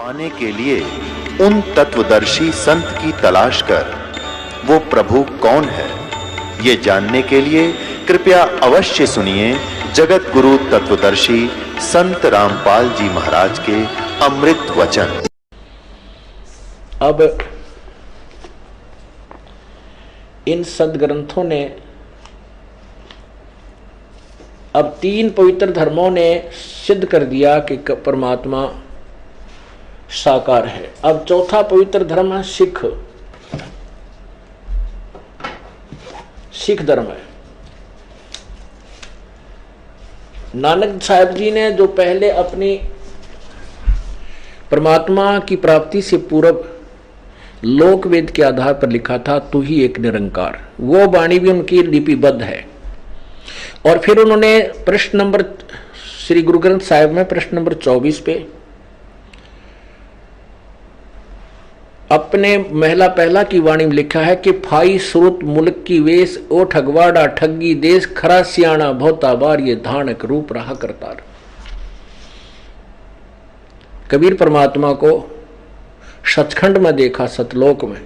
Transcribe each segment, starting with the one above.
पाने के लिए उन तत्वदर्शी संत की तलाश कर वो प्रभु कौन है, ये जानने के लिए कृपया अवश्य सुनिए जगत गुरु तत्वदर्शी संत रामपाल जी महाराज के अमृत वचन। अब इन सदग्रंथों ने, अब 3 पवित्र धर्मों ने सिद्ध कर दिया कि परमात्मा साकार है। अब चौथा पवित्र धर्म है सिख धर्म है। नानक साहब जी ने जो पहले अपनी परमात्मा की प्राप्ति से पूर्व लोक वेद के आधार पर लिखा था, तू ही एक निरंकार, वो वाणी भी उनकी लिपिबद्ध है। और फिर उन्होंने प्रश्न नंबर, श्री गुरु ग्रंथ साहिब में प्रश्न नंबर 24 पे अपने महला पहला की वाणी में लिखा है कि फाई स्रोत मुल्क की वेश, ओ ठगवाड़ा ठगी देश, खरा सियाणा बहुता बार ये धानक रूप रहा करतार। कबीर परमात्मा को सचखंड में देखा, सतलोक में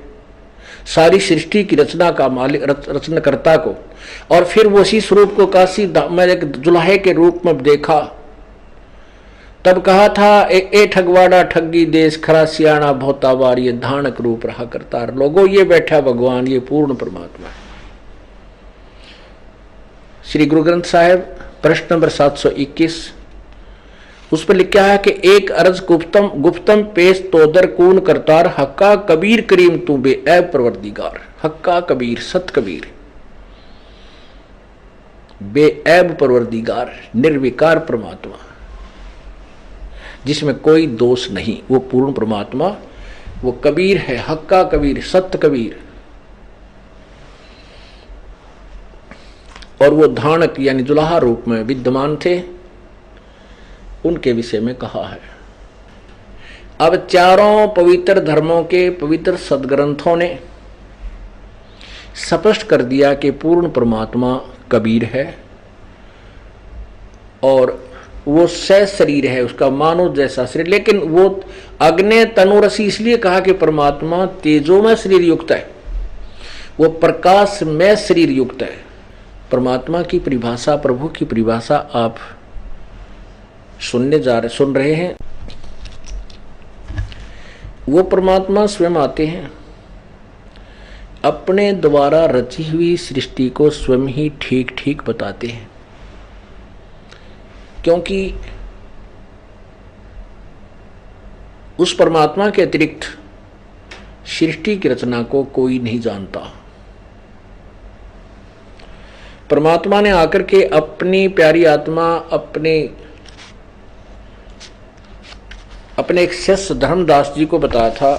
सारी सृष्टि की रचना का मालिक, रचनाकर्ता को, और फिर वो उसी स्वरूप को काशी में एक जुलाहे के रूप में देखा। तब कहा था ए ठगवाड़ा ठगी देश, खरा सियाणा बहुतावार ये धानक रूप रहा करतार। लोगों, ये बैठा भगवान, ये पूर्ण परमात्मा है। श्री गुरु ग्रंथ साहिब प्रश्न नंबर 721 उस पर लिखा है कि एक अर्ज गुप्तम पेश तोदर कून करतार, हक्का कबीर करीम तू बेऐब परवरदिगार। हक्का कबीर, सत कबीर, बेऐब परवरदिगार, निर्विकार परमात्मा जिसमें कोई दोष नहीं, वो पूर्ण परमात्मा, वो कबीर है। हक्का कबीर, सत्य कबीर, और वो धानक यानी जुलाहा रूप में विद्यमान थे, उनके विषय में कहा है। अब चारों पवित्र धर्मों के पवित्र सदग्रंथों ने स्पष्ट कर दिया कि पूर्ण परमात्मा कबीर है और वो शरीर है, उसका मानव जैसा शरीर। लेकिन वो अग्नि तनुरसी इसलिए कहा कि परमात्मा तेजोमय शरीर युक्त है, वो प्रकाश में शरीर युक्त है। परमात्मा की परिभाषा, प्रभु की परिभाषा आप सुन रहे हैं। वो परमात्मा स्वयं आते हैं, अपने द्वारा रची हुई सृष्टि को स्वयं ही ठीक ठीक बताते हैं, क्योंकि उस परमात्मा के अतिरिक्त सृष्टि की रचना को कोई नहीं जानता। परमात्मा ने आकर के अपनी प्यारी आत्मा, अपने एक शिष्य धर्मदास जी को बताया था